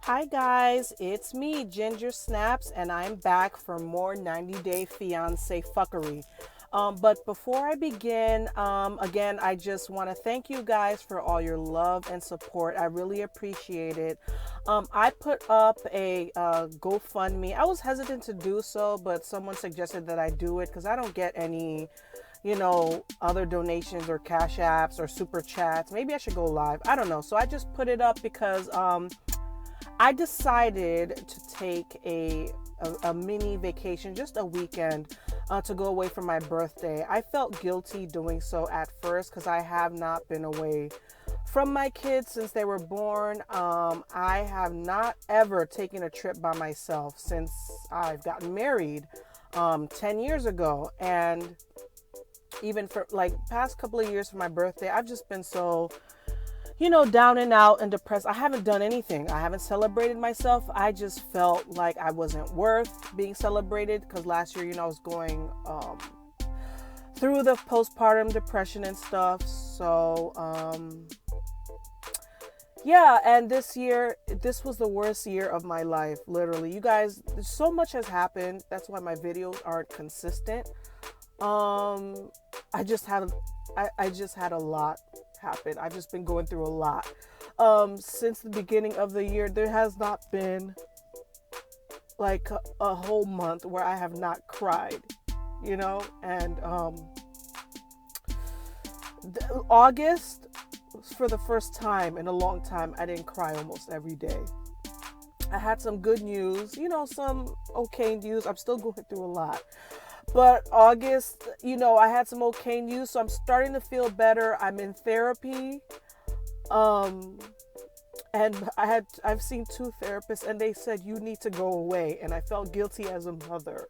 Hi guys, it's me, Ginger Snaps, and I'm back for more 90 Day Fiancé fuckery. But before I begin, again, I just want to thank you guys for all your love and support. I really appreciate it. I put up a GoFundMe. I was hesitant to do so, but someone suggested that I do it because I don't get any other donations or cash apps or super chats. Maybe I should go live. I don't know. So I just put it up because I decided to take a mini vacation, just a weekend, to go away for my birthday. I felt guilty doing so at first because I have not been away from my kids since they were born. I have not ever taken a trip by myself since I've gotten married 10 years ago. And even for like past couple of years for my birthday, I've just been so down and out and depressed. I haven't done anything. I haven't celebrated myself. I just felt like I wasn't worth being celebrated because last year, I was going through the postpartum depression and stuff. So, yeah, and this year, this was the worst year of my life, literally. You guys, so much has happened. That's why my videos aren't consistent. I just had I just had a lot happen. I've just been going through a lot. Since the beginning of the year, there has not been like a whole month where I have not cried, and August, for the first time in a long time, I didn't cry almost every day. I had some good news, some okay news. I'm still going through a lot. But August, I had some okay news, so I'm starting to feel better. I'm in therapy. And I've seen two therapists and they said you need to go away, and I felt guilty as a mother.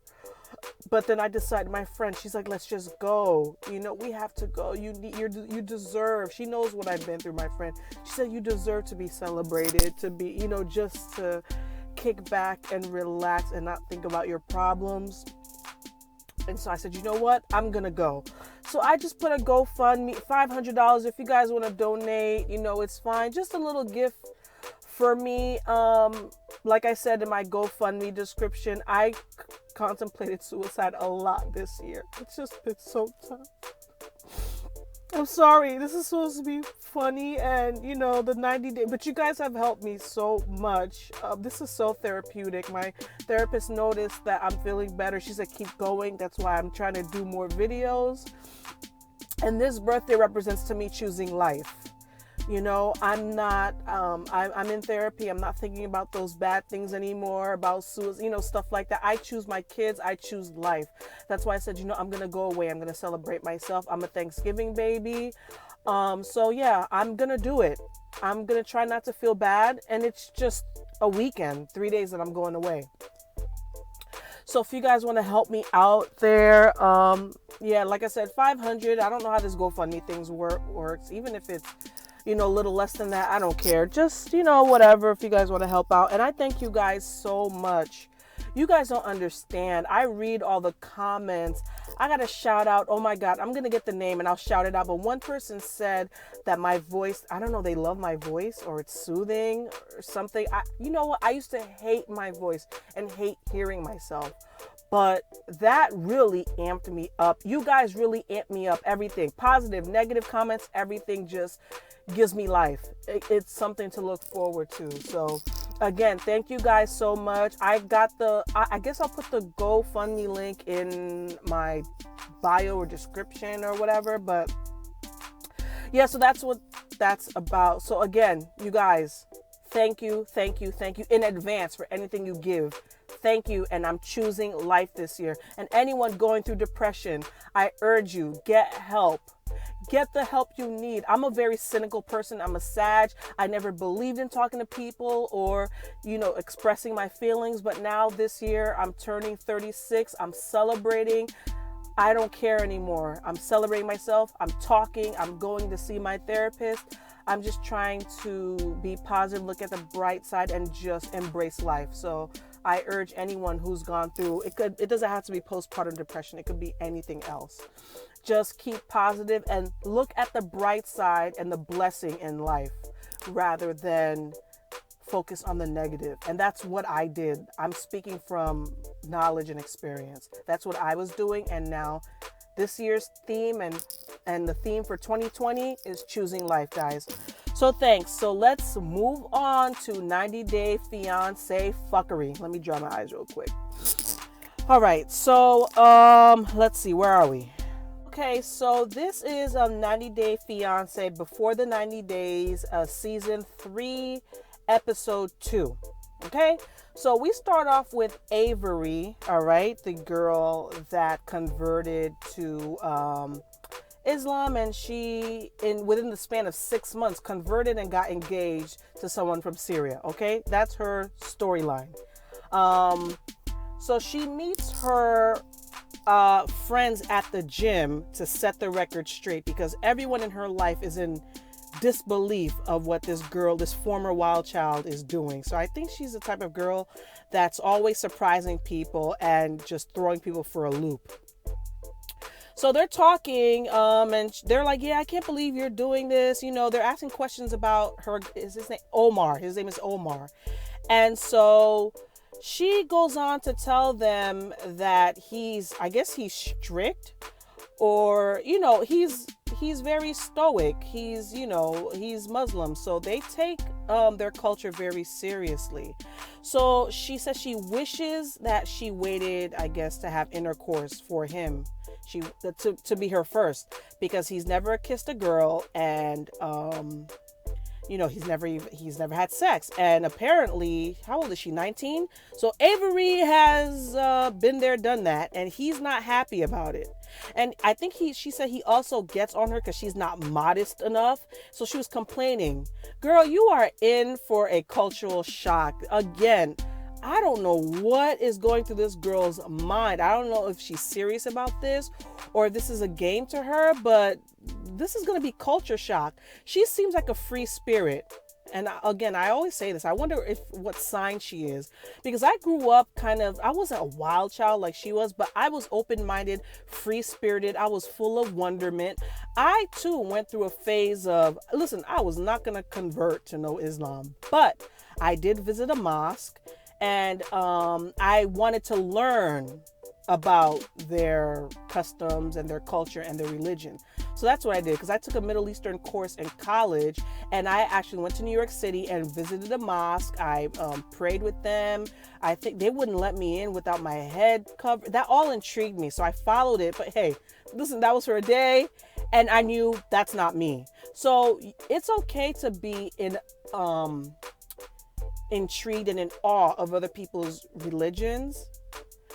But then I decided, my friend, she's like, let's just go. We have to go. You deserve. She knows what I've been through, my friend. She said you deserve to be celebrated, to be, just to kick back and relax and not think about your problems. And so I said, you know what? I'm going to go. So I just put a GoFundMe, $500. If you guys want to donate, it's fine. Just a little gift for me. Like I said in my GoFundMe description, I contemplated suicide a lot this year. It's just been so tough. I'm sorry. This is supposed to be funny and, the 90 day, but you guys have helped me so much. This is so therapeutic. My therapist noticed that I'm feeling better. She said, keep going. That's why I'm trying to do more videos. And this birthday represents to me choosing life. I'm not, I'm in therapy. I'm not thinking about those bad things anymore, about suicide, stuff like that. I choose my kids. I choose life. That's why I said, I'm going to go away. I'm going to celebrate myself. I'm a Thanksgiving baby. So yeah, I'm going to do it. I'm going to try not to feel bad. And it's just a weekend, 3 days that I'm going away. So if you guys want to help me out there, yeah, like I said, 500. I don't know how this GoFundMe things works. Even if it's, a little less than that, I don't care. Just, whatever, if you guys want to help out. And I thank you guys so much. You guys don't understand. I read all the comments. I got to shout out. Oh my God, I'm going to get the name and I'll shout it out. But one person said that my voice, I don't know, they love my voice or it's soothing or something. You know what? I used to hate my voice and hate hearing myself. But that really amped me up. You guys really amped me up. Everything, positive, negative comments, everything just gives me life. It's something to look forward to. So again, thank you guys so much. I guess I'll put the GoFundMe link in my bio or description or whatever. But yeah, so that's what that's about. So again, you guys, thank you in advance for anything you give. Thank you. And I'm choosing life this year. And anyone going through depression, I urge you, get help. Get the help you need. I'm a very cynical person. I'm a Sag. I never believed in talking to people or, expressing my feelings. But now this year I'm turning 36. I'm celebrating. I don't care anymore. I'm celebrating myself. I'm talking. I'm going to see my therapist. I'm just trying to be positive, look at the bright side, and just embrace life. So I urge anyone who's gone through, it doesn't have to be postpartum depression. It could be anything else. Just keep positive and look at the bright side and the blessing in life rather than focus on the negative. And that's what I did. I'm speaking from knowledge and experience. That's what I was doing. And now this year's theme and the theme for 2020 is choosing life, guys. So thanks. So let's move on to 90-day fiance fuckery. Let me dry my eyes real quick. All right. So let's see. Where are we? Okay, so this is 90-day fiance before the 90 days, season 3, episode 2. Okay, so we start off with Avery, all right, the girl that converted to Islam, and she, within the span of 6 months, converted and got engaged to someone from Syria. Okay, that's her storyline. So she meets her friends at the gym to set the record straight, because everyone in her life is in disbelief of what this girl, this former wild child, is doing. So I think she's the type of girl that's always surprising people and just throwing people for a loop. So they're talking, and they're like, yeah, I can't believe you're doing this. You know, they're asking questions about her. Is his name Omar? His name is Omar. And so she goes on to tell them that I guess he's strict, or, you know, he's very stoic. He's Muslim. So they take their culture very seriously. So she says she wishes that she waited, I guess, to have intercourse for him. To be her first, because he's never kissed a girl, and he's never had sex. And apparently, how old is she? 19. So Avery has been there, done that, and he's not happy about it. And I think she said he also gets on her because she's not modest enough. So she was complaining, girl, you are in for a cultural shock. Again, I don't know what is going through this girl's mind. I don't know if she's serious about this or if this is a game to her, but this is going to be culture shock. She seems like a free spirit. And again, I always say this. I wonder what sign she is, because I grew up I wasn't a wild child like she was, but I was open-minded, free-spirited. I was full of wonderment. I too went through a phase of, listen, I was not going to convert to no Islam, but I did visit a mosque, and I wanted to learn about their customs and their culture and their religion. So that's what I did, because I took a Middle Eastern course in college, and I actually went to New York City and visited a mosque. I prayed with them. I think they wouldn't let me in without my head covered. That all intrigued me, so I followed it. But hey, listen, that was for a day, and I knew that's not me. So it's okay to be intrigued and in awe of other people's religions,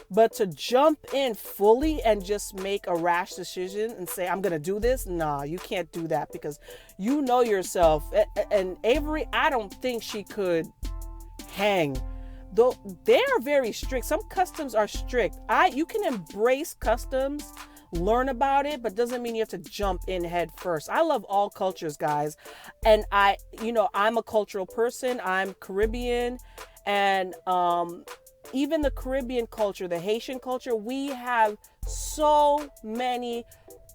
but to jump in fully and just make a rash decision and say, I'm going to do this. Nah, you can't do that, because you know yourself. And Avery, I don't think she could hang. Though they are very strict. Some customs are strict. You can embrace customs, learn about it, but doesn't mean you have to jump in head first. I love all cultures, guys. And I'm a cultural person. I'm Caribbean, and even the Caribbean culture, the Haitian culture, we have so many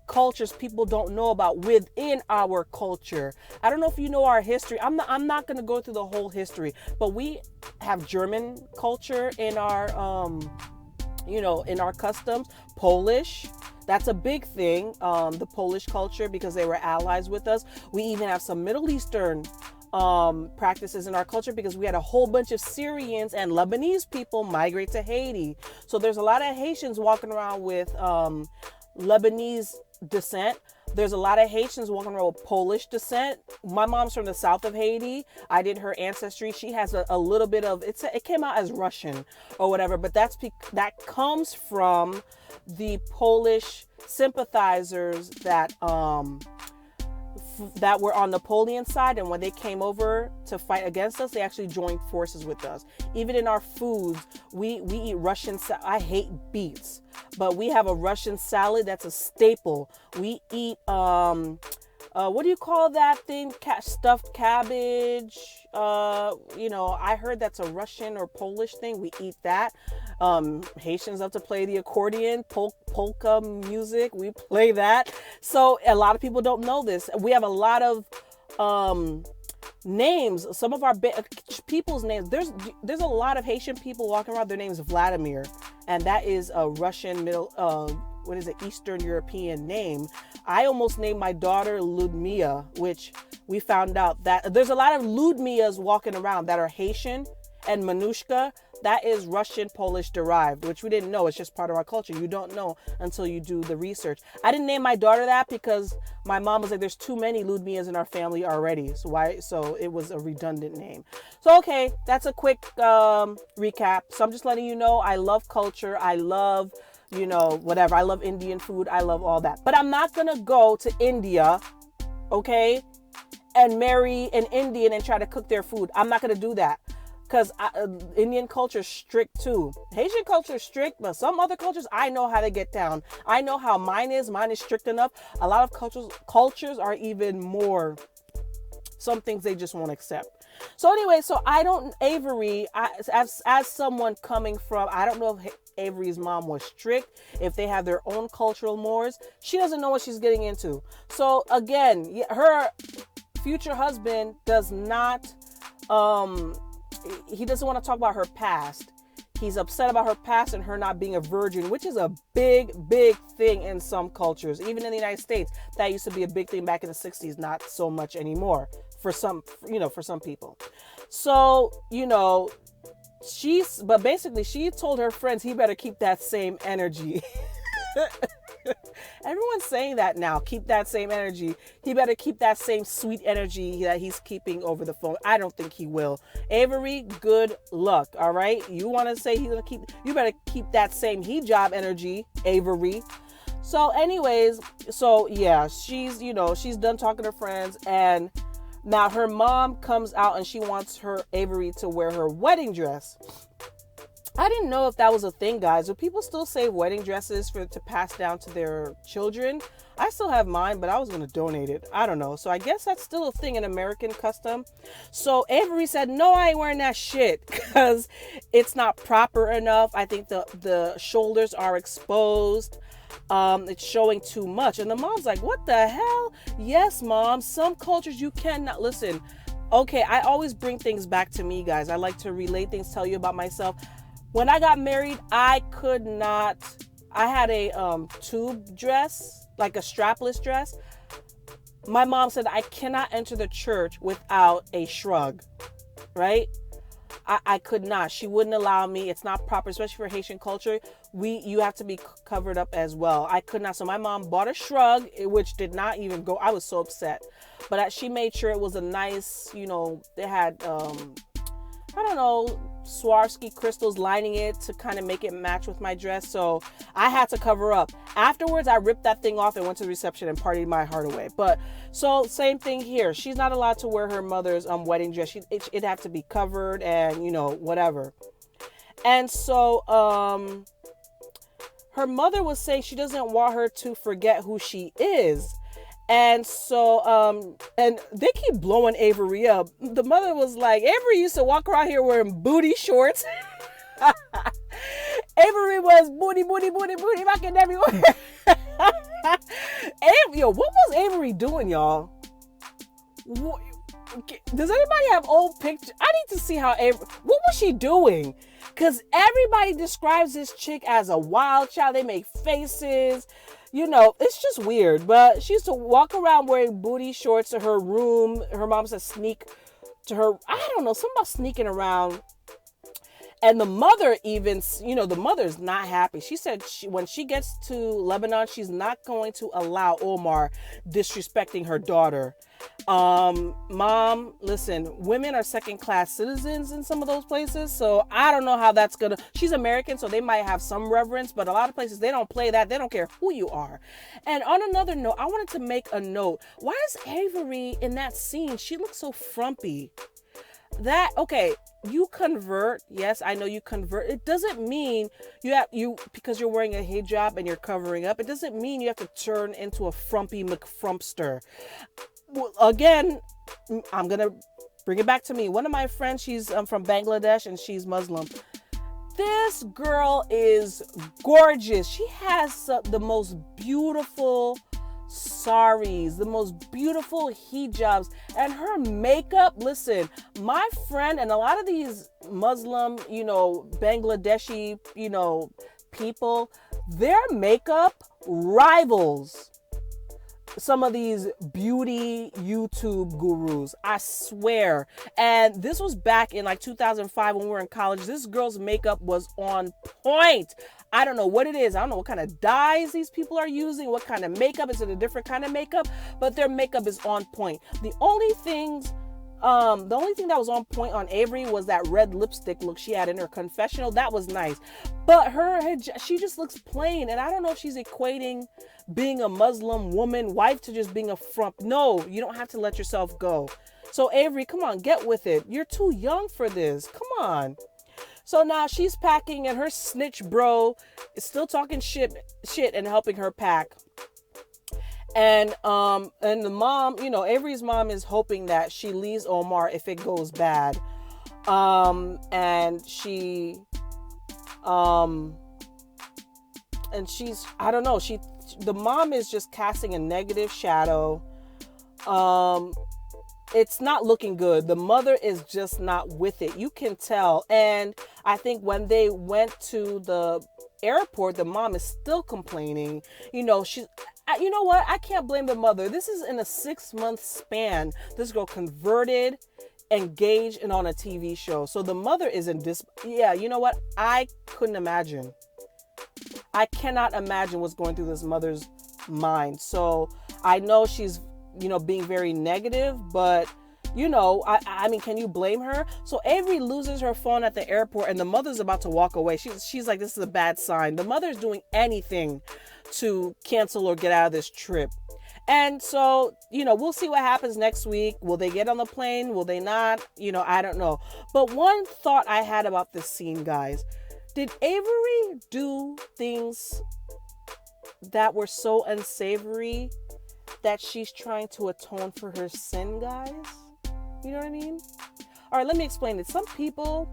cultures people don't know about within our culture. I don't know if you know our history. I'm not going to go through the whole history, but we have German culture in our in our customs. Polish, that's a big thing. The Polish culture, because they were allies with us. We even have some Middle Eastern practices in our culture, because we had a whole bunch of Syrians and Lebanese people migrate to Haiti. So there's a lot of Haitians walking around with Lebanese descent. There's a lot of Haitians walking around with Polish descent. My mom's from the south of Haiti. I did her ancestry. She has a little bit of it came out as Russian or whatever, but that comes from the Polish sympathizers that were on Napoleon's side, and when they came over to fight against us, they actually joined forces with us. Even in our foods, we eat Russian. I hate beets, but we have a Russian salad that's a staple. We eat what do you call that thing? Stuffed cabbage. I heard that's a Russian or Polish thing. We eat that. Haitians love to play the accordion, polka music. We play that. So a lot of people don't know this. We have a lot of names, some of our people's names. There's a lot of Haitian people walking around. Their name's Vladimir, and that is a Russian what is it, Eastern European name. I almost named my daughter Ludmilla, which we found out that there's a lot of Ludmillas walking around that are Haitian, and Manushka, that is Russian Polish derived, which we didn't know. It's just part of our culture. You don't know until you do the research. I didn't name my daughter that because my mom was like, there's too many Ludmillas in our family already. So it was a redundant name. So, okay, that's a quick recap. So I'm just letting you know, I love culture. I love, whatever. I love Indian food. I love all that. But I'm not going to go to India, okay, and marry an Indian and try to cook their food. I'm not going to do that. Because Indian culture is strict too. Haitian culture is strict, but some other cultures, I know how to get down. I know how mine is. Mine is strict enough. A lot of cultures are even more. Some things they just won't accept. So anyway, Avery, as someone coming from, I don't know if Avery's mom was strict, if they have their own cultural mores. She doesn't know what she's getting into. So again, her future husband does not, he doesn't want to talk about her past. He's upset about her past and her not being a virgin, which is a big, big thing in some cultures. Even in the United States, that used to be a big thing back in the 60s, not so much anymore for some people. So, but basically she told her friends he better keep that same energy. Everyone's saying that now. Keep that same energy. He better keep that same sweet energy that he's keeping over the phone. I don't think he will. Avery, good luck. All right. You want to say he's going to keep, you better keep that same hijab energy, Avery. So anyways, yeah, she's done talking to friends, and now her mom comes out and she wants Avery to wear her wedding dress. I didn't know if that was a thing, guys. Do people still save wedding dresses to pass down to their children? I still have mine, but I was going to donate it. I don't know. So I guess that's still a thing, an American custom. So Avery said, no, I ain't wearing that shit because it's not proper enough. I think the shoulders are exposed. It's showing too much. And the mom's like, what the hell? Yes, mom. Some cultures you cannot. Listen, okay, I always bring things back to me, guys. I like to relate things, tell you about myself. When I got married, I had a tube dress, like a strapless dress. My mom said I cannot enter the church without a shrug, right? I could not. She wouldn't allow me. It's not proper, especially for Haitian culture. You have to be covered up as well. I could not. So my mom bought a shrug, which did not even go. I was so upset. But she made sure it was a nice, they had, Swarovski crystals lining it to kind of make it match with my dress. So I had to cover up. Afterwards, I ripped that thing off and went to the reception and partied my heart away. But so same thing here. She's not allowed to wear her mother's wedding dress. It'd have to be covered and, whatever. And so her mother was saying she doesn't want her to forget who she is. And so, and they keep blowing Avery up. The mother was like, Avery used to walk around here wearing booty shorts. Avery was booty rocking everywhere. What was Avery doing, y'all? Does anybody have old pictures? I need to see what was she doing? Because everybody describes this chick as a wild child. They make faces. It's just weird. But she used to walk around wearing booty shorts to her room. Her mom said sneak to her. I don't know, something about sneaking around. And the mother even, the mother's not happy. She said when she gets to Lebanon, she's not going to allow Omar disrespecting her daughter. Mom, listen, women are second-class citizens in some of those places. So I don't know how that's going to, she's American, so they might have some reverence, but a lot of places, they don't play that. They don't care who you are. And on another note, I wanted to make a note. Why is Avery in that scene? She looks so frumpy. Okay, you convert. Yes, I know you convert. It doesn't mean because you're wearing a hijab and you're covering up, it doesn't mean you have to turn into a frumpy McFrumpster. Again, I'm going to bring it back to me. One of my friends, she's from Bangladesh and she's Muslim. This girl is gorgeous. She has the most beautiful, saris, the most beautiful hijabs, and her makeup. Listen, my friend and a lot of these Muslim, Bangladeshi, people, their makeup rivals some of these beauty YouTube gurus. I swear. And this was back in like 2005 when we were in college. This girl's makeup was on point. I don't know what it is. I don't know what kind of dyes these people are using, what kind of makeup. Is it a different kind of makeup? But their makeup is on point. The only thing that was on point on Avery was that red lipstick look she had in her confessional. That was nice. But she just looks plain. And I don't know if she's equating being a Muslim woman, wife, to just being a frump. No, you don't have to let yourself go. So Avery, come on, get with it. You're too young for this. Come on. So now she's packing and her snitch bro is still talking shit and helping her pack. And the mom, Avery's mom is hoping that she leaves Omar if it goes bad. And she's, I don't know, the mom is just casting a negative shadow. It's not looking good. The mother is just not with it. You can tell. And I think when they went to the airport, the mom is still complaining. You know what? I can't blame the mother. This is in a 6-month span. This girl converted, engaged, and on a TV show. So the mother is yeah, you know what? I couldn't imagine. I cannot imagine what's going through this mother's mind. So I know she's, being very negative, but I mean, can you blame her? So Avery loses her phone at the airport and the mother's about to walk away. She's like, this is a bad sign. The mother's doing anything to cancel or get out of this trip. And so, we'll see what happens next week. Will they get on the plane? Will they not? I don't know. But one thought I had about this scene, guys, did Avery do things that were so unsavory that she's trying to atone for her sin, guys? You know what I mean? All right, let me explain it. Some people,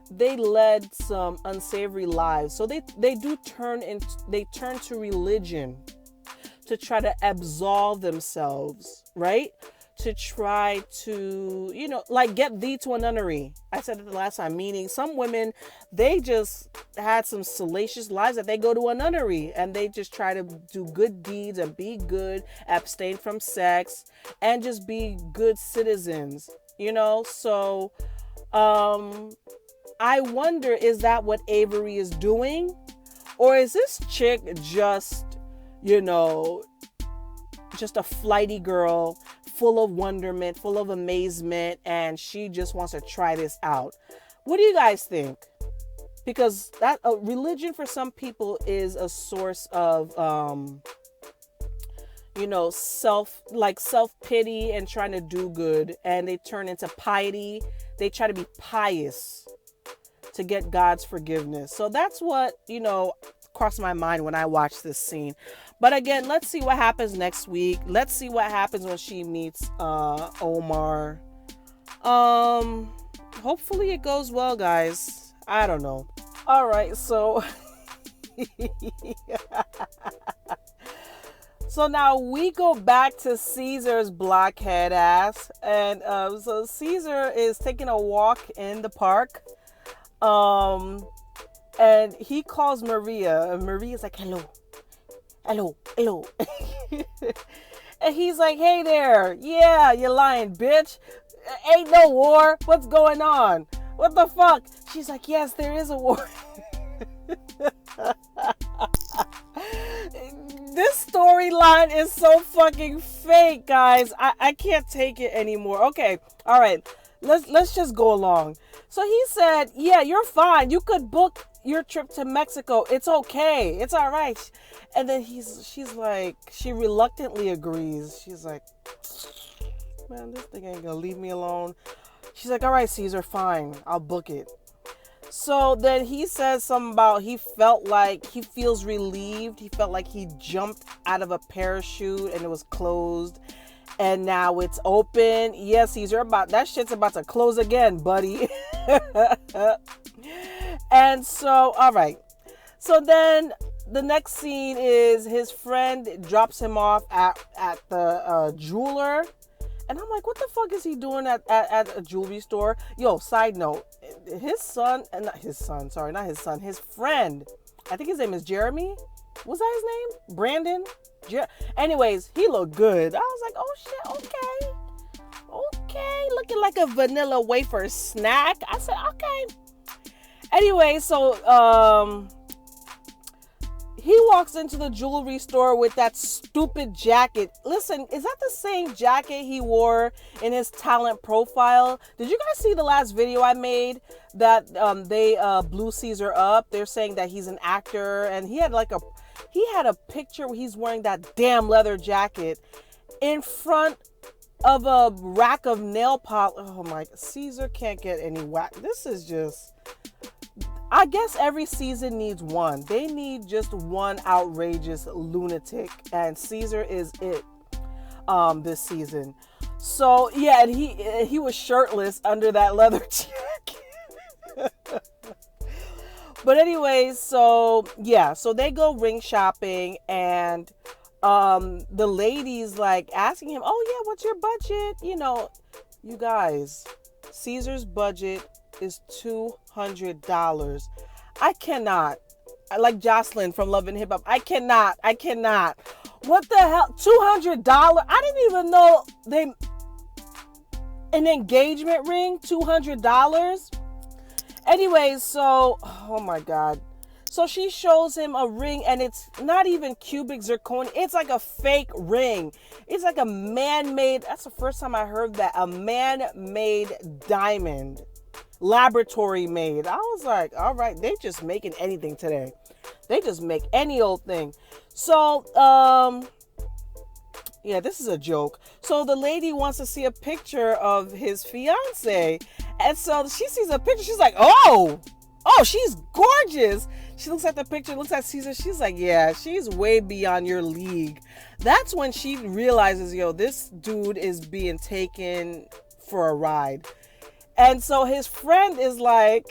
they led some unsavory lives. So they turn to religion to try to absolve themselves, right? To try to, get thee to a nunnery. I said it the last time, meaning some women, they just had some salacious lives that they go to a nunnery and they just try to do good deeds and be good, abstain from sex, and just be good citizens, So, I wonder, is that what Avery is doing? Or is this chick just, just a flighty girl, full of wonderment, full of amazement, and she just wants to try this out? What do you guys think? Because that religion for some people is a source of, self-pity and trying to do good, and they turn into piety. They try to be pious to get God's forgiveness. So that's what, crossed my mind when I watched this scene. But again, let's see what happens next week. Let's see what happens when she meets Omar. Hopefully it goes well, guys. I don't know. All right, so so now we go back to Caesar's blockhead ass, and so Caesar is taking a walk in the park, and he calls Maria, and Maria's like, hello. And he's like, hey there, yeah, you lying bitch, ain't no war, what's going on, what the fuck? She's like, yes, there is a war. This storyline is so fucking fake, guys. I can't take it anymore. Okay, all right, let's just go along. So he said, yeah, you're fine, you could book your trip to Mexico, it's okay, it's all right. And then she's like, she reluctantly agrees. She's like, man, this thing ain't gonna leave me alone. She's like, all right, Caesar, fine, I'll book it. So then he says something about he feels relieved. He felt like he jumped out of a parachute and it was closed, and now it's open. Yes, Caesar, that shit's about to close again, buddy. And so, all right. So then the next scene is his friend drops him off at the jeweler. And I'm like, what the fuck is he doing at a jewelry store? Yo, side note, his son, his friend, I think his name is Jeremy. Was that his name? Brandon? Anyways, he looked good. I was like, oh shit, okay, looking like a vanilla wafer snack. I said, okay. Anyway, so he walks into the jewelry store with that stupid jacket. Listen, is that the same jacket he wore in his talent profile? Did you guys see the last video I made that they blew Caesar up? They're saying that he's an actor, and he had a picture where he's wearing that damn leather jacket in front of a rack of nail polish. Oh my, Caesar can't get any whack. This is just, I guess every season needs one. They need just one outrageous lunatic, and Caesar is it this season. So yeah, and he was shirtless under that leather jacket. But anyways, so yeah, so they go ring shopping, and the lady's like asking him, oh yeah, what's your budget? You know, you guys, Caesar's budget is $200. I cannot, like Jocelyn from Love and Hip Hop, I cannot. What the hell? $200? I didn't even know an engagement ring, $200. Anyways, so, oh my God. So she shows him a ring, and it's not even cubic zirconia. It's like a fake ring. It's like a man-made, that's the first time I heard that, a man-made diamond. Laboratory made. I was like, all right, they just making anything today. They just make any old thing. So, yeah, this is a joke. So the lady wants to see a picture of his fiance. And so she sees a picture. She's like, oh, she's gorgeous. She looks at the picture, looks at Caesar. She's like, yeah, she's way beyond your league. That's when she realizes, yo, this dude is being taken for a ride. And so his friend is like,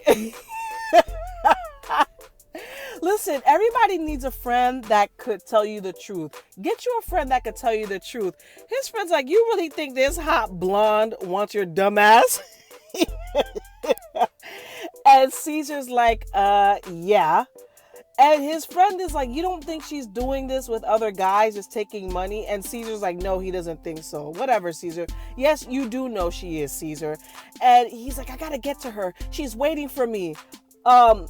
listen, everybody needs a friend that could tell you the truth. Get you a friend that could tell you the truth. His friend's like, you really think this hot blonde wants your dumb ass? And Caesar's like, yeah. And his friend is like, you don't think she's doing this with other guys, just taking money? And Caesar's like, no, he doesn't think so. Whatever, Caesar. Yes, you do know she is, Caesar. And he's like, I gotta get to her. She's waiting for me. How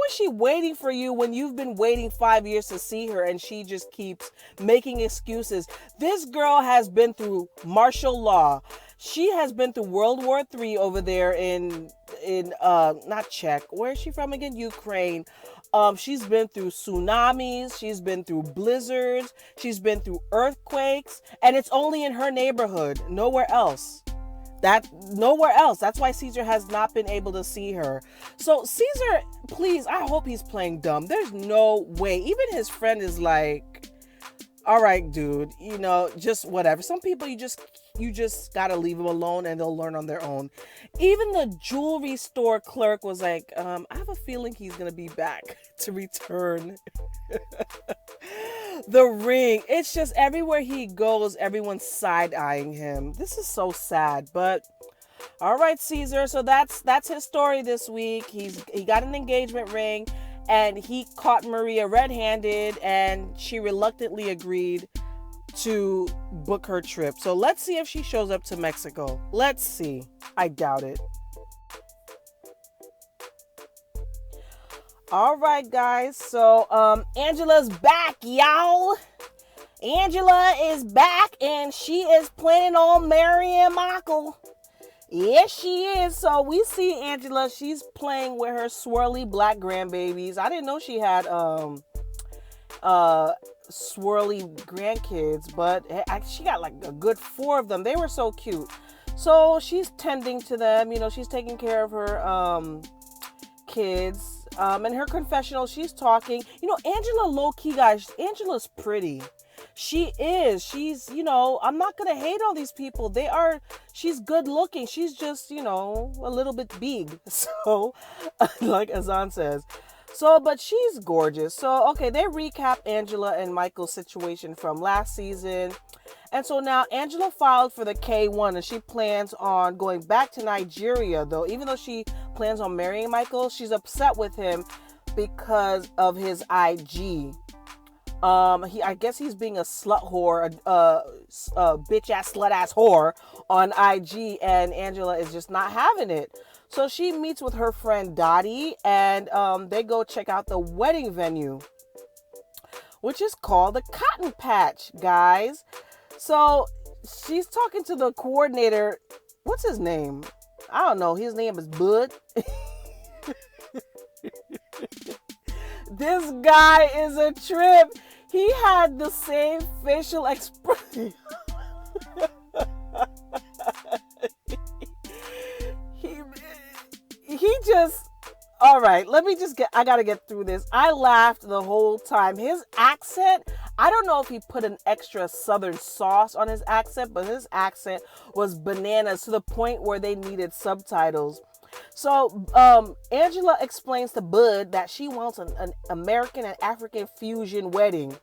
is she waiting for you when you've been waiting 5 years to see her and she just keeps making excuses? This girl has been through martial law. She has been through World War III over there in not Czech. Where is she from again? Ukraine. She's been through tsunamis. She's been through blizzards. She's been through earthquakes. And it's only in her neighborhood. Nowhere else. Nowhere else. That's why Caesar has not been able to see her. So Caesar, please, I hope he's playing dumb. There's no way. Even his friend is like, all right, dude, you know, just whatever. Some people you just gotta leave them alone and they'll learn on their own. Even the jewelry store clerk was like, I have a feeling he's gonna be back to return the ring. It's just everywhere he goes, everyone's side-eyeing him. This is so sad, but all right, Caesar. So that's his story this week. He got an engagement ring, and he caught Maria red-handed, and she reluctantly agreed to book her trip. So let's see if she shows up to Mexico. Let's see. I doubt it. All right, guys. So Angela's back, y'all. Angela is back, and she is planning on marrying Michael. Yes, she is. So we see Angela. She's playing with her swirly black grandbabies. I didn't know she had swirly grandkids, but she got like a good 4 of them. They were so cute. So she's tending to them. You know, she's taking care of her kids. In her confessional, she's talking. You know, Angela, low-key, guys, Angela's pretty. She is. She's, you know, I'm not going to hate all these people. She's good looking. She's just, you know, a little bit big. So, like Azan says. So, but she's gorgeous. So, okay, they recap Angela and Michael's situation from last season. And so now Angela filed for the K1 and she plans on going back to Nigeria, though. Even though she plans on marrying Michael, she's upset with him because of his IG. I guess he's being a slut whore, a bitch ass slut ass whore on IG, and Angela is just not having it. So she meets with her friend Dottie, and they go check out the wedding venue, which is called the Cotton Patch, guys. So she's talking to the coordinator. What's his name? I don't know. His name is Bud. This guy is a trip. He had the same facial expression. he just, all right, I gotta get through this. I laughed the whole time. His accent, I don't know if he put an extra southern sauce on his accent, but his accent was bananas to the point where they needed subtitles. So Angela explains to Bud that she wants an American and African fusion wedding.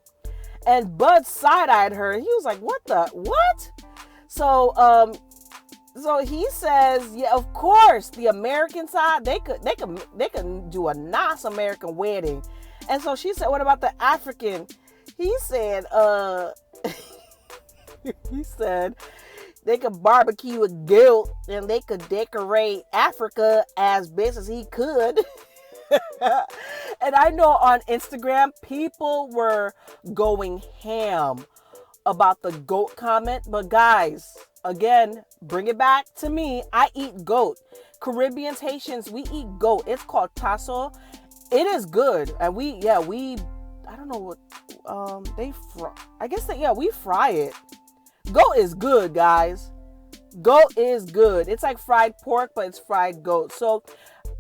And Bud side-eyed her. He was like, what? So he says, yeah, of course, the American side, they could do a nice American wedding. And so she said, what about the African? He said, he said, they could barbecue a goat and they could decorate Africa as best as he could. And I know on Instagram, people were going ham about the goat comment. But guys, again, bring it back to me. I eat goat. Caribbeans, Haitians, we eat goat. It's called tasso. It is good. And we, I don't know what, they fry. I guess we fry it. Goat is good, guys. Goat is good. It's like fried pork, but it's fried goat. So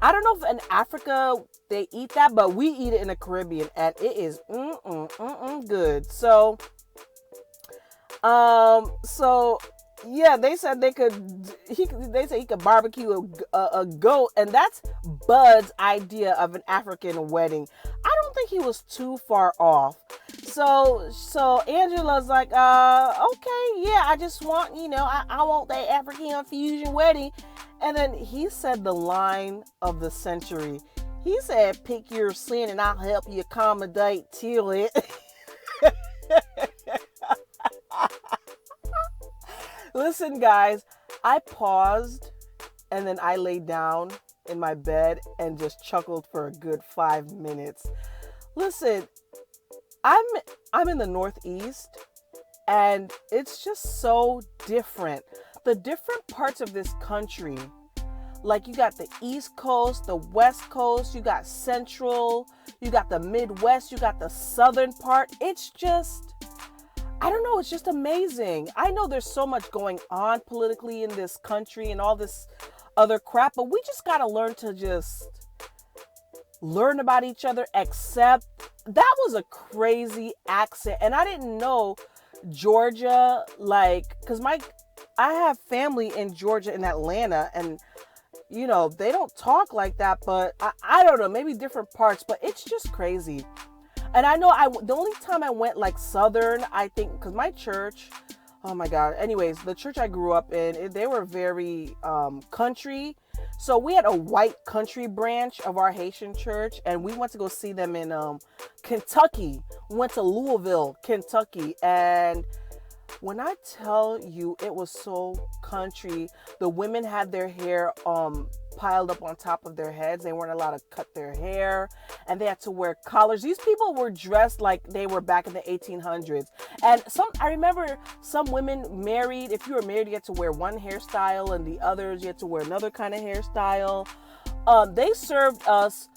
I don't know if in Africa they eat that, but we eat it in the Caribbean, and it is good. So, yeah, they said they said he could barbecue a goat, and that's Bud's idea of an African wedding. I don't think he was too far off. So Angela's like, okay, yeah, I just want, I want that African fusion wedding. And then he said the line of the century. He said, pick your sin and I'll help you accommodate to it. Listen, guys, I paused and then I laid down in my bed and just chuckled for a good 5 minutes. Listen, I'm in the Northeast and it's just so different. The different parts of this country, like you got the East Coast, the West Coast, you got Central, you got the Midwest, you got the Southern part. It's just, I don't know, it's just amazing. I know there's so much going on politically in this country and all this other crap, but we just got to learn to just learn about each other, accept. That was a crazy accent. And I didn't know Georgia, because I have family in Georgia, in Atlanta, and they don't talk like that, but I don't know, maybe different parts, but it's just crazy. And I know the only time I went Southern, I think, because my church, oh my God. Anyways, the church I grew up in, they were very country. So we had a white country branch of our Haitian church, and we went to go see them in Kentucky. We went to Louisville, Kentucky, and when I tell you it was so country, the women had their hair piled up on top of their heads. They weren't allowed to cut their hair, and they had to wear collars. These people were dressed like they were back in the 1800s. And I remember some women married. If you were married, you had to wear one hairstyle, and the others you had to wear another kind of hairstyle. They served us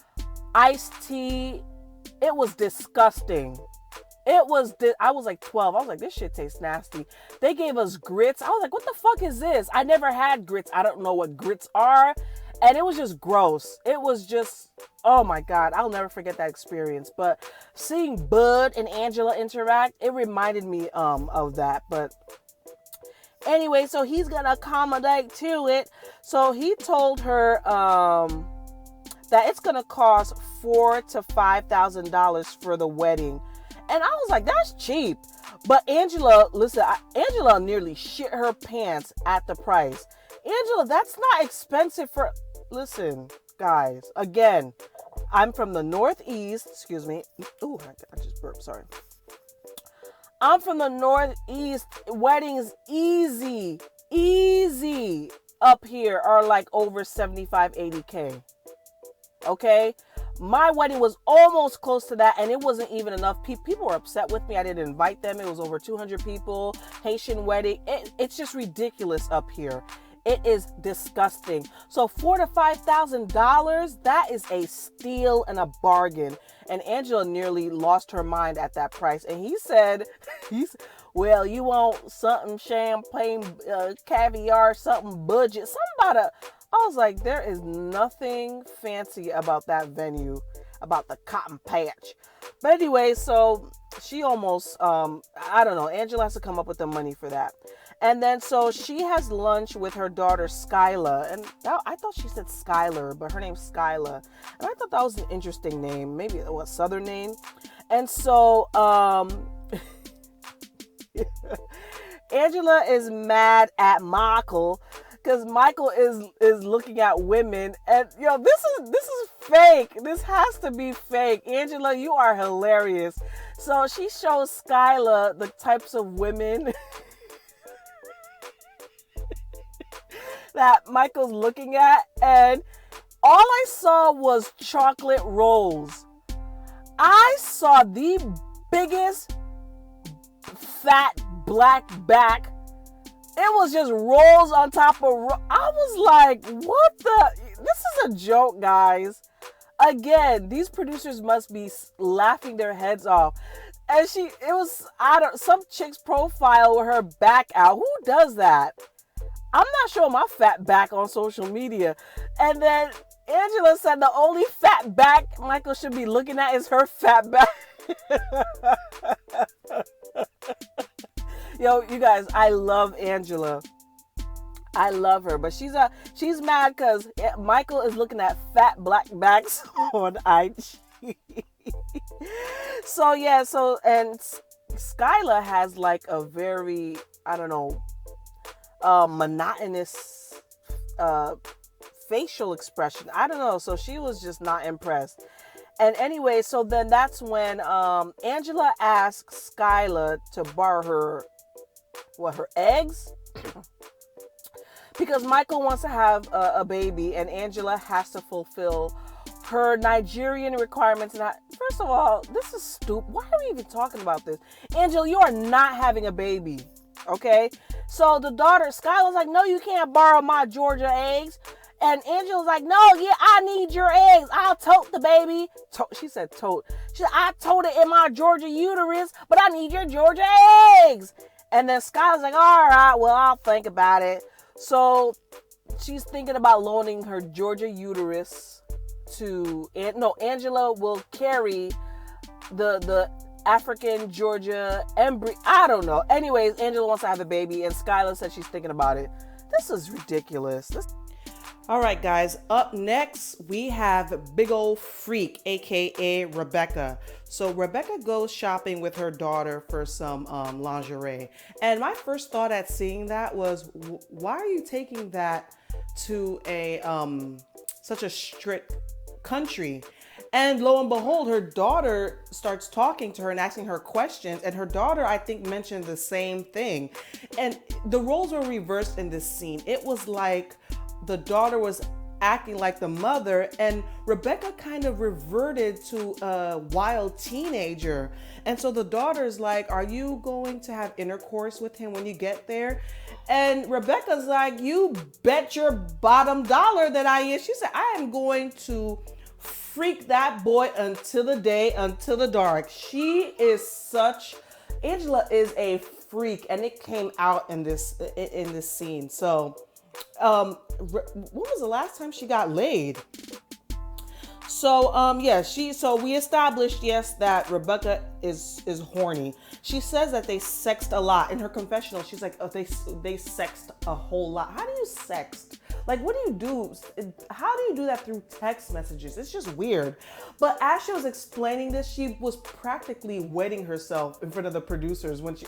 iced tea. It was disgusting. I was like 12. I was like, this shit tastes nasty. They gave us grits. I was like, what the fuck is this? I never had grits. I don't know what grits are. And it was just gross. It was just, oh my God. I'll never forget that experience. But seeing Bud and Angela interact, it reminded me of that. But anyway, so he's going to accommodate to it. So he told her, that it's gonna cost $4,000 to $5,000 for the wedding. And I was like, that's cheap. But Angela, listen, Angela nearly shit her pants at the price. Angela, that's not expensive for, listen, guys, again, I'm from the Northeast, excuse me. Ooh, I just burped, sorry. I'm from the Northeast. Weddings easy up here are like over 75, 80K. Okay? My wedding was almost close to that, and it wasn't even enough. People were upset with me. I didn't invite them. It was over 200 people. Haitian wedding. It's just ridiculous up here. It is disgusting. So $4,000 to $5,000, that is a steal and a bargain. And Angela nearly lost her mind at that price. And he said, well, you want something champagne, caviar, something budget, something about I was like, there is nothing fancy about that venue, about the cotton patch. But anyway, so she almost, I don't know, Angela has to come up with the money for that. And then so she has lunch with her daughter Skyla, and I thought she said Skylar, but her name's Skyla, and I thought that was an interesting name, maybe a Southern name. And so Angela is mad at Michael because Michael is looking at women, and this is fake. This has to be fake. Angela, you are hilarious. So she shows Skyla the types of women that Michael's looking at, and all I saw was chocolate rolls. I saw the biggest fat black back. It was just rolls on top of I was like, what the? This is a joke, guys. Again, these producers must be laughing their heads off. And some chick's profile with her back out. Who does that? I'm not showing my fat back on social media. And then Angela said the only fat back Michael should be looking at is her fat back. Yo, you guys, I love Angela. I love her, but she's mad because Michael is looking at fat black backs on IG. And Skyla has like a very, I don't know, monotonous facial expression. I don't know. So she was just not impressed. And anyway, so then that's when Angela asks Skyla to borrow her eggs? Because Michael wants to have a baby, and Angela has to fulfill her Nigerian requirements. First of all, this is stupid. Why are we even talking about this? Angela, you are not having a baby. Okay? So the daughter, Skyla's like, no, you can't borrow my Georgia eggs. And Angela's like, no, yeah, I need your eggs. I'll tote the baby. She said tote. She said, I tote it in my Georgia uterus, but I need your Georgia eggs. And then Skyla's like, all right, well, I'll think about it. So she's thinking about loaning her Georgia uterus to, Angela will carry the African Georgia embryo. I don't know. Anyways, Angela wants to have a baby, and Skyla said she's thinking about it. This is ridiculous. All right, guys, up next, we have big old freak, aka Rebecca. So Rebecca goes shopping with her daughter for some lingerie. And my first thought at seeing that was, why are you taking that to such a strict country? And lo and behold, her daughter starts talking to her and asking her questions. And her daughter, I think, mentioned the same thing. And the roles were reversed in this scene. It was like the daughter was acting like the mother, and Rebecca kind of reverted to a wild teenager. And so the daughter's like, are you going to have intercourse with him when you get there? And Rebecca's like, you bet your bottom dollar that I am. She said, I am going to freak that boy until the dark. Angela is a freak, and it came out in this scene. So when was the last time she got laid? So we established, yes, that Rebecca is horny. She says that they sexted a lot. In her confessional, she's like, oh, they sexted a whole lot. How do you sext? Like, what do you do? How do you do that through text messages? It's just weird. But as she was explaining this, she was practically wetting herself in front of the producers when she,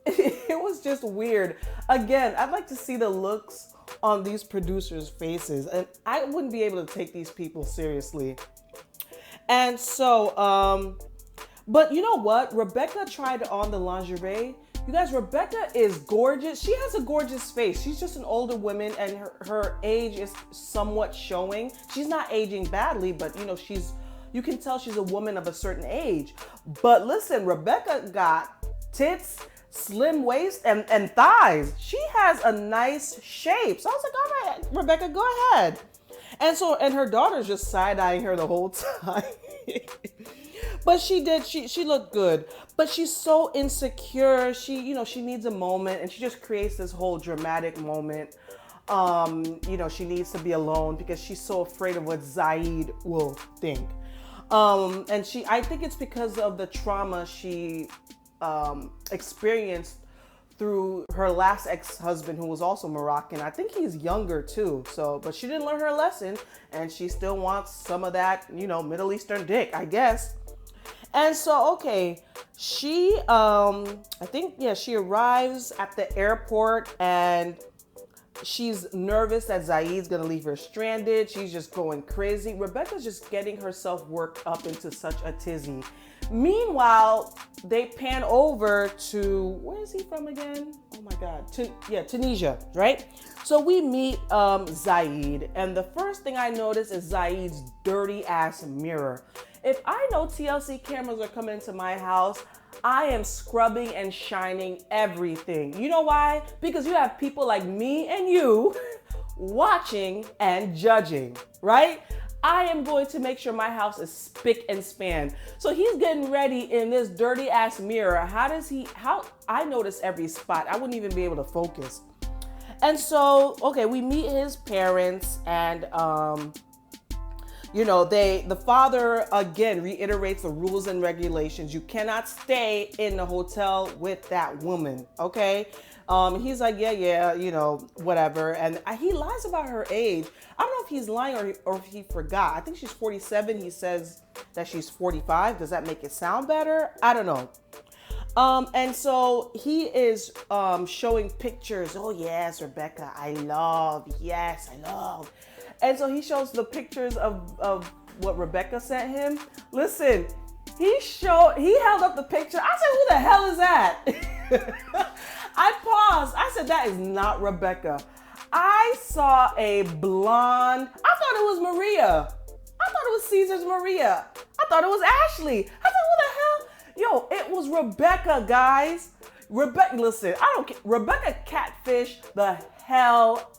it was just weird. Again, I'd like to see the looks on these producers' faces, and I wouldn't be able to take these people seriously. And so, but you know what? Rebecca tried on the lingerie. You guys, Rebecca is gorgeous. She has a gorgeous face. She's just an older woman, and her age is somewhat showing. She's not aging badly, but you know, you can tell she's a woman of a certain age. But listen, Rebecca got tits, slim waist, and thighs. She has a nice shape. So I was like, all right, Rebecca, go ahead. And her daughter's just side-eyeing her the whole time. But she looked good. But she's so insecure. She needs a moment, and she just creates this whole dramatic moment. She needs to be alone because she's so afraid of what Zaid will think. I think it's because of the trauma she experienced through her last ex-husband, who was also Moroccan. I think he's younger too. But she didn't learn her lesson, and she still wants some of that, Middle Eastern dick, I guess. And so, okay, she arrives at the airport, and she's nervous that Zaid's gonna leave her stranded. She's just going crazy. Rebecca's just getting herself worked up into such a tizzy. Meanwhile, they pan over to, where is he from again? Oh my God, Tunisia, right? So we meet Zaid, and the first thing I notice is Zaid's dirty ass mirror. If I know TLC cameras are coming into my house, I am scrubbing and shining everything. You know why? Because you have people like me and you watching and judging, right? I am going to make sure my house is spick and span. So he's getting ready in this dirty ass mirror. How I notice every spot. I wouldn't even be able to focus. And so, okay, we meet his parents, and the father again reiterates the rules and regulations. You cannot stay in the hotel with that woman, okay? He's like, yeah, whatever. And he lies about her age. I don't know if he's lying or if he forgot. I think she's 47. He says that she's 45. Does that make it sound better? I don't know. And so he is showing pictures. Oh, yes, Rebecca, I love. And so he shows the pictures of what Rebecca sent him. Listen, he held up the picture. I said, who the hell is that? I paused. I said, that is not Rebecca. I saw a blonde. I thought it was Maria. I thought it was Caesar's Maria. I thought it was Ashley. I said, who the hell? Yo, it was Rebecca, guys. Rebecca, listen, I don't care. Rebecca catfished the hell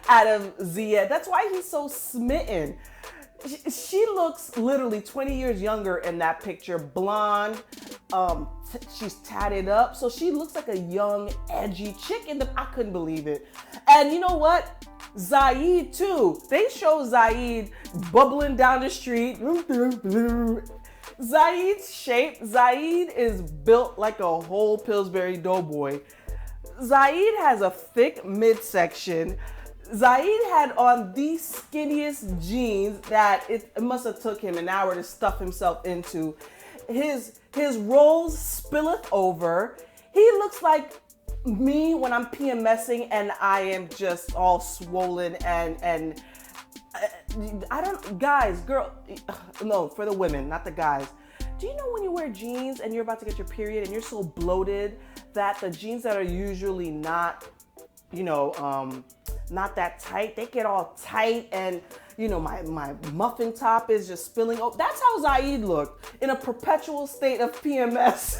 out of Ziad. That's why he's so smitten. She looks literally 20 years younger in that picture. Blonde, she's tatted up, so she looks like a young, edgy chick. I couldn't believe it. And you know what? Zaid too. They show Zaid bubbling down the street. Zaid's shape. Zaid is built like a whole Pillsbury Doughboy. Zaid has a thick midsection. Zaid had on the skinniest jeans that it must have took him an hour to stuff himself into. His rolls spilleth over. He looks like me when I'm PMSing and I am just all swollen and I don't, guys, no, for the women, not the guys. Do you know when you wear jeans and you're about to get your period and you're so bloated that the jeans that are usually not, not that tight, they get all tight, and my muffin top is just spilling over. That's how Zaid looked, in a perpetual state of PMS.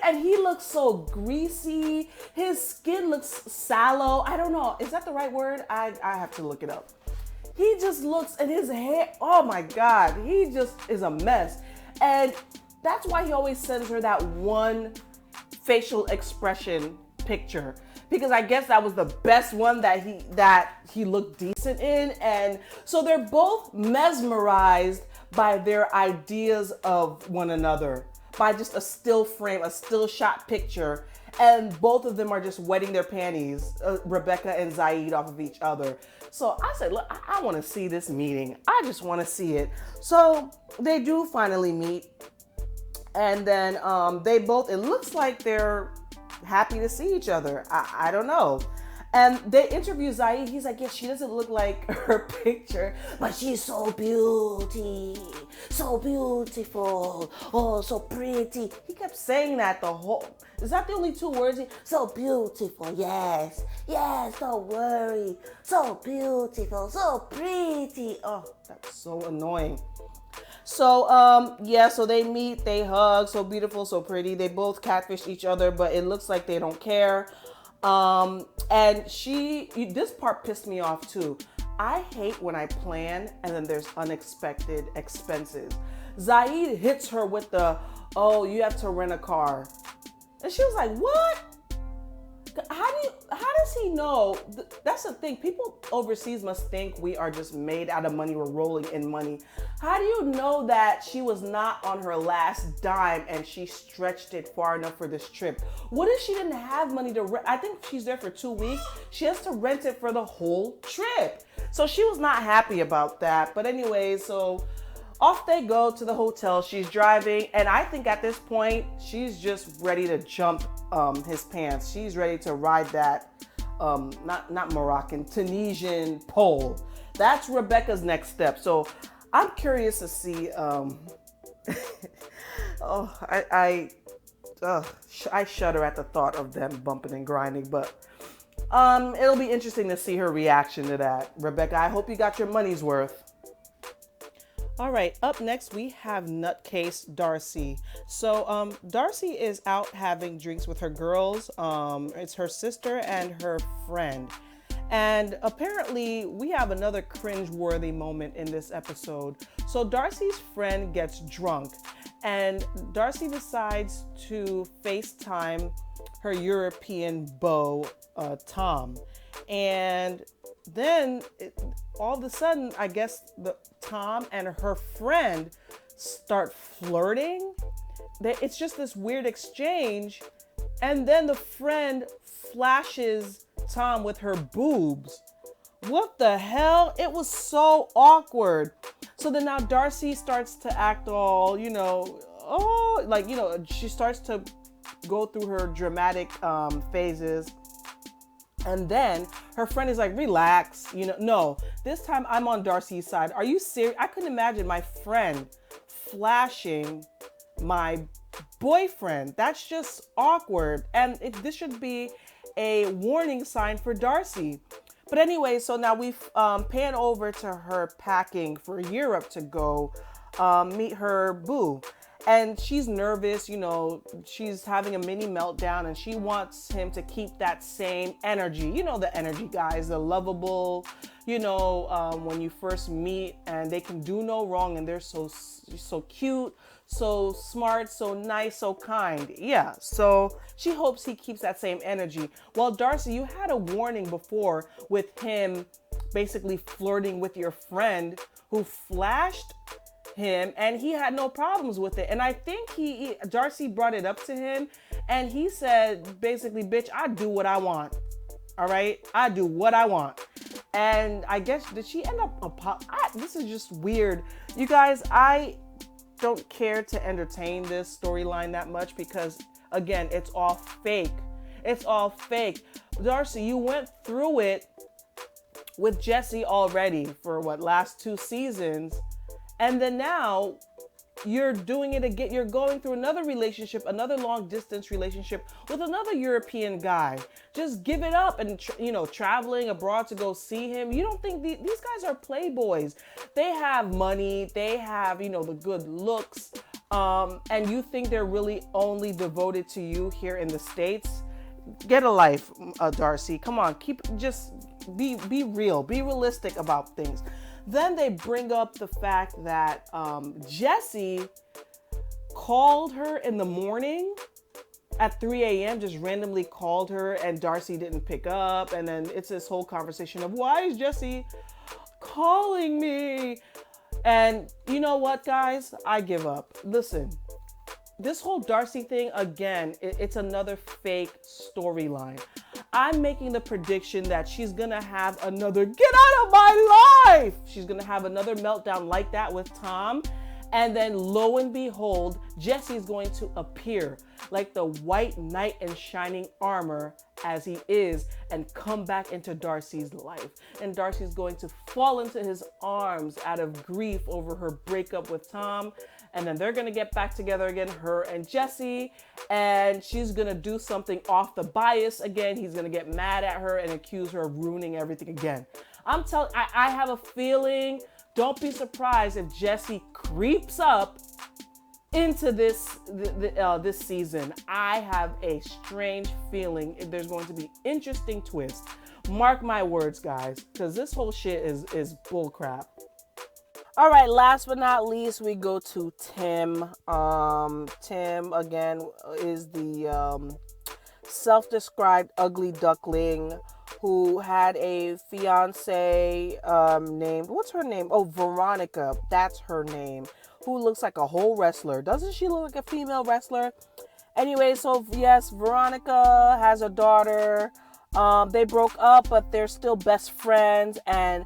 And he looks so greasy. His skin looks sallow. I don't know. Is that the right word? I have to look it up. He just looks, and his hair, oh my God, he just is a mess. And that's why he always sends her that one facial expression picture, because I guess that was the best one that he looked decent in. And so they're both mesmerized by their ideas of one another, by just a still frame, a still shot picture. And both of them are just wetting their panties, Rebecca and Zaid, off of each other. So I said, look, I want to see this meeting. I just want to see it. So they do finally meet. And then they both, it looks like they're happy to see each other. I don't know. And they interview Zaid. He's like, yeah, she doesn't look like her picture, but she's so so beautiful, oh, so pretty. He kept saying that the whole, is that the only 2 words? So beautiful, yes, don't worry. So beautiful, so pretty. Oh, that's so annoying. So, yeah, so they meet, they hug, so beautiful, so pretty. They both catfish each other, but it looks like they don't care. And this part pissed me off too. I hate when I plan and then there's unexpected expenses. Zaid hits her with oh, you have to rent a car. And she was like, what? How does he know? That's the thing. People overseas must think we are just made out of money. We're rolling in money. How do you know that she was not on her last dime and she stretched it far enough for this trip? What if she didn't have money to rent? I think she's there for 2 weeks. She has to rent it for the whole trip. So she was not happy about that. But anyway, so off they go to the hotel. She's driving, and I think at this point she's just ready to jump his pants. She's ready to ride that not Moroccan, Tunisian pole. That's Rebecca's next step. So I'm curious to see. I shudder at the thought of them bumping and grinding, but it'll be interesting to see her reaction to that. Rebecca, I hope you got your money's worth. All right, up next we have Nutcase Darcy. So Darcy is out having drinks with her girls. It's her sister and her friend. And apparently we have another cringe-worthy moment in this episode. So Darcy's friend gets drunk and Darcy decides to FaceTime her European beau, Tom. And then all of a sudden, I guess Tom and her friend start flirting. It's just this weird exchange. And then the friend flashes Tom with her boobs. What the hell? It was so awkward. So then now Darcy starts to act all, she starts to go through her dramatic phases. And then her friend is like, relax, no, this time I'm on Darcy's side. Are you serious? I couldn't imagine my friend flashing my boyfriend. That's just awkward. And this should be a warning sign for Darcy. But anyway, so now we've pan over to her packing for Europe to go meet her boo. And she's nervous, she's having a mini meltdown and she wants him to keep that same energy. The energy, guys, the lovable, when you first meet and they can do no wrong and they're so cute, so smart, so nice, so kind. Yeah, so she hopes he keeps that same energy. Well, Darcy, you had a warning before with him basically flirting with your friend who flashed him and he had no problems with it. And I think Darcy brought it up to him and he said basically, bitch, I do what I want. All right, I do what I want. And I guess, did she end up this is just weird, you guys. I don't care to entertain this storyline that much because again, it's all fake. Darcy, you went through it with Jesse already for last 2 seasons. And then now you're doing it again. You're going through another relationship, another long distance relationship with another European guy. Just give it up and, traveling abroad to go see him. You don't think these guys are playboys. They have money. They have, the good looks. And you think they're really only devoted to you here in the States? Get a life, Darcy. Come on, be real. Be realistic about things. Then they bring up the fact that Jesse called her in the morning at 3 a.m., just randomly called her and Darcy didn't pick up. And then it's this whole conversation of, why is Jesse calling me? And you know what, guys? I give up. Listen, this whole Darcy thing, again, it's another fake storyline. I'm making the prediction that she's gonna have another get out of my life. She's gonna have another meltdown like that with Tom. And then lo and behold, Jesse's going to appear like the white knight in shining armor as he is and come back into Darcy's life. And Darcy's going to fall into his arms out of grief over her breakup with Tom. And then they're going to get back together again, her and Jesse. And she's going to do something off the bias again. He's going to get mad at her and accuse her of ruining everything again. I have a feeling. Don't be surprised if Jesse creeps up into this season. I have a strange feeling there's going to be interesting twists. Mark my words, guys, because this whole shit is bullcrap. All right, last but not least, we go to Tim. Tim, again, is the self-described ugly duckling who had a fiance named, what's her name? Oh, Veronica. That's her name. Who looks like a whole wrestler. Doesn't she look like a female wrestler? Anyway, so yes, Veronica has a daughter. They broke up, but they're still best friends. And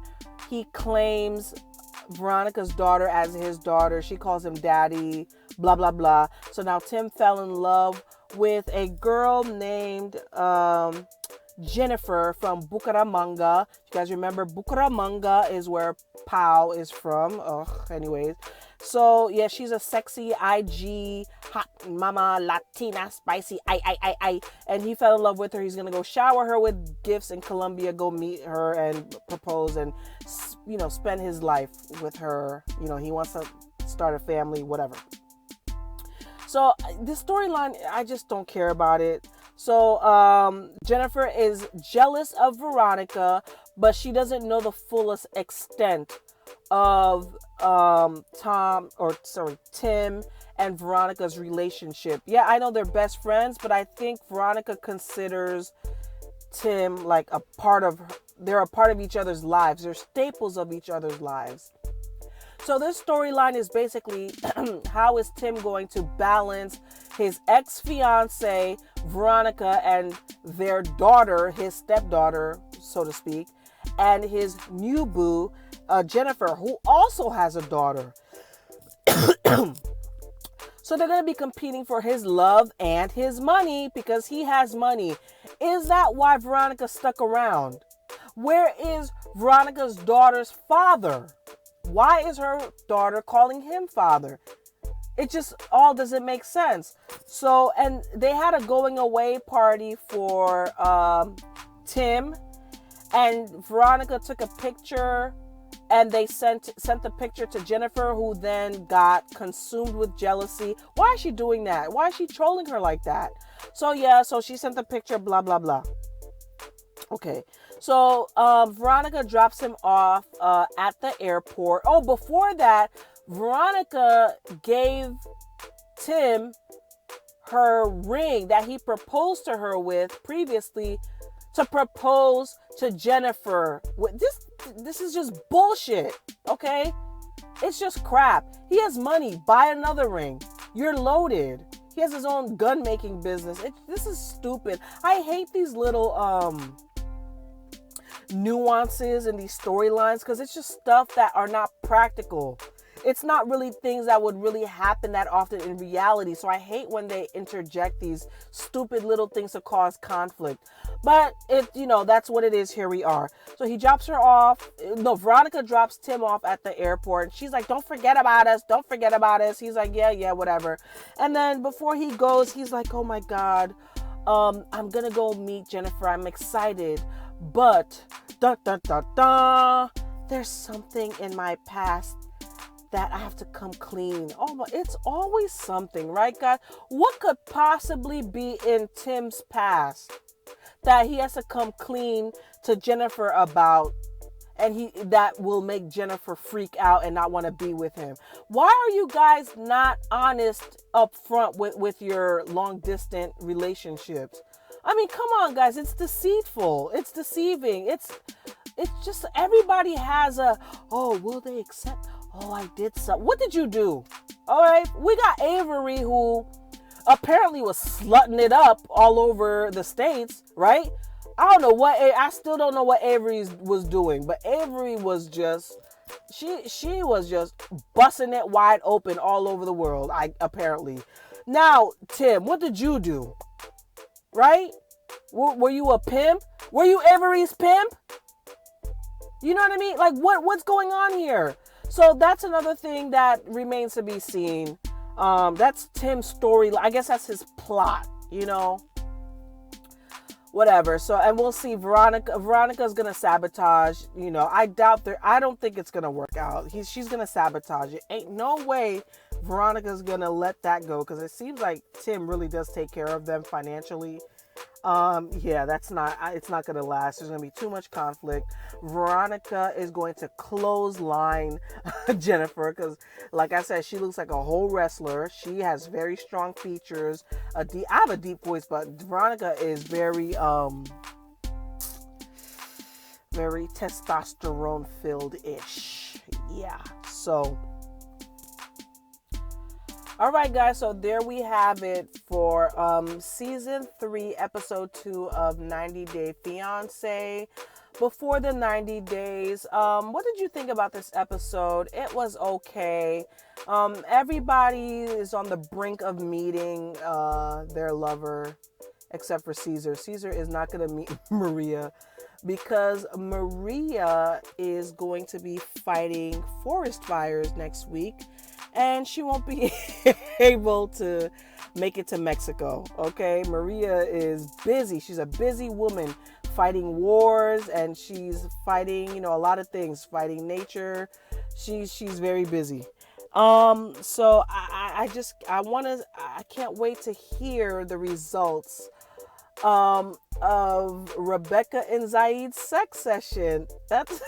he claims Veronica's daughter as his daughter. She calls him daddy, blah, blah, blah. So now Tim fell in love with a girl named Jennifer from Bucaramanga. You guys remember Bucaramanga is where Pau is from. Anyways. So yeah, she's a sexy IG hot mama Latina spicy I. And he fell in love with her. He's gonna go shower her with gifts in Colombia, go meet her and propose and spend his life with her. He wants to start a family, whatever. So this storyline, I just don't care about it. So Jennifer is jealous of Veronica, but she doesn't know the fullest extent of Tim and Veronica's relationship. Yeah, I know they're best friends, but I think Veronica considers Tim like they're a part of each other's lives. They're staples of each other's lives. So this storyline is basically how is Tim going to balance his ex-fiance, Veronica, and their daughter, his stepdaughter, so to speak, and his new boo, Jennifer, who also has a daughter. So they're going to be competing for his love and his money because he has money. Is that why Veronica stuck around? Where is Veronica's daughter's father? Why is her daughter calling him father? It just all doesn't make sense. So, and they had a going away party for Tim, and Veronica took a picture and they sent the picture to Jennifer, who then got consumed with jealousy. Why is she doing that? Why is she trolling her like that? So yeah, so she sent the picture, blah, blah, blah. Okay, so Veronica drops him off at the airport. Oh, before that, Veronica gave Tim her ring that he proposed to her with previously to propose to Jennifer. This is just bullshit, okay? It's just crap. He has money. Buy another ring. You're loaded. He has his own gun making business. This is stupid. I hate these little nuances in these storylines because it's just stuff that are not practical. It's not really things that would really happen that often in reality. So I hate when they interject these stupid little things to cause conflict. But that's what it is. Here we are. So he drops her off. No, Veronica drops Tim off at the airport. She's like, don't forget about us. Don't forget about us. He's like, yeah, whatever. And then before he goes, he's like, oh my God, I'm going to go meet Jennifer. I'm excited. But, there's something in my past that I have to come clean. Oh, it's always something, right, guys? What could possibly be in Tim's past that he has to come clean to Jennifer about, and that will make Jennifer freak out and not want to be with him? Why are you guys not honest up front with your long distance relationships? I mean, come on, guys. It's deceitful. It's deceiving. It's just everybody has will they accept? Oh, I did something. What did you do? All right. We got Avery, who apparently was slutting it up all over the States, right? I don't know I still don't know what Avery was doing, but Avery was just, she was just busting it wide open all over the world, apparently. Now, Tim, what did you do? Right? Were you a pimp? Were you Avery's pimp? You know what I mean? Like, what's going on here? So that's another thing that remains to be seen. That's Tim's story. I guess that's his plot, you know? Whatever. So, and we'll see. Veronica's gonna sabotage. You know, I don't think it's gonna work out. She's gonna sabotage it. Ain't no way Veronica's gonna let that go, because it seems like Tim really does take care of them financially. Yeah, it's not gonna last. There's gonna be too much conflict. Veronica is going to clothesline Jennifer, because like I said, she looks like a whole wrestler. She has very strong features. I have a deep voice, but Veronica is very testosterone filled ish. Yeah. So all right, guys, so there we have it for season 3, episode 2 of 90 Day Fiancé. Before the 90 days, what did you think about this episode? It was okay. Everybody is on the brink of meeting their lover, except for Caesar. Caesar is not going to meet Maria, because Maria is going to be fighting forest fires next week, and she won't be able to make it to Mexico. Okay, Maria is busy. She's a busy woman fighting wars, and she's fighting, you know, a lot of things, fighting nature. She's very busy. So I can't wait to hear the results of Rebecca and Zaid's sex session. That's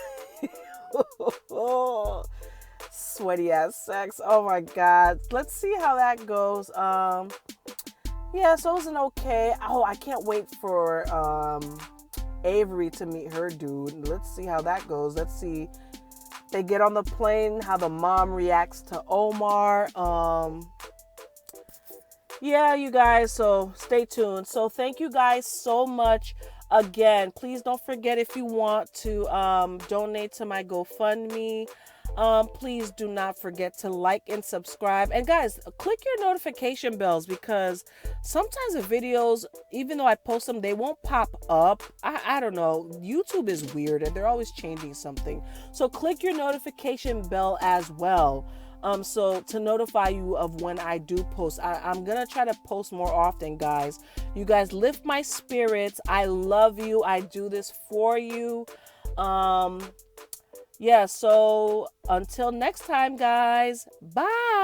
sweaty ass sex. Oh my God. Let's see how that goes. Yeah, so it was an okay. Oh, I can't wait for Avery to meet her dude. Let's see how that goes. Let's see. They get on the plane, how the mom reacts to Omar. Yeah, you guys, so stay tuned. So thank you guys so much. Again, please don't forget, if you want to donate to my GoFundMe, please do not forget to like and subscribe. And guys, click your notification bells, because sometimes the videos, even though I post them, they won't pop up. I don't know. YouTube is weird and they're always changing something. So click your notification bell as well. So to notify you of when I do post. I'm going to try to post more often, guys. You guys lift my spirits. I love you. I do this for you. Yeah, so until next time, guys. Bye.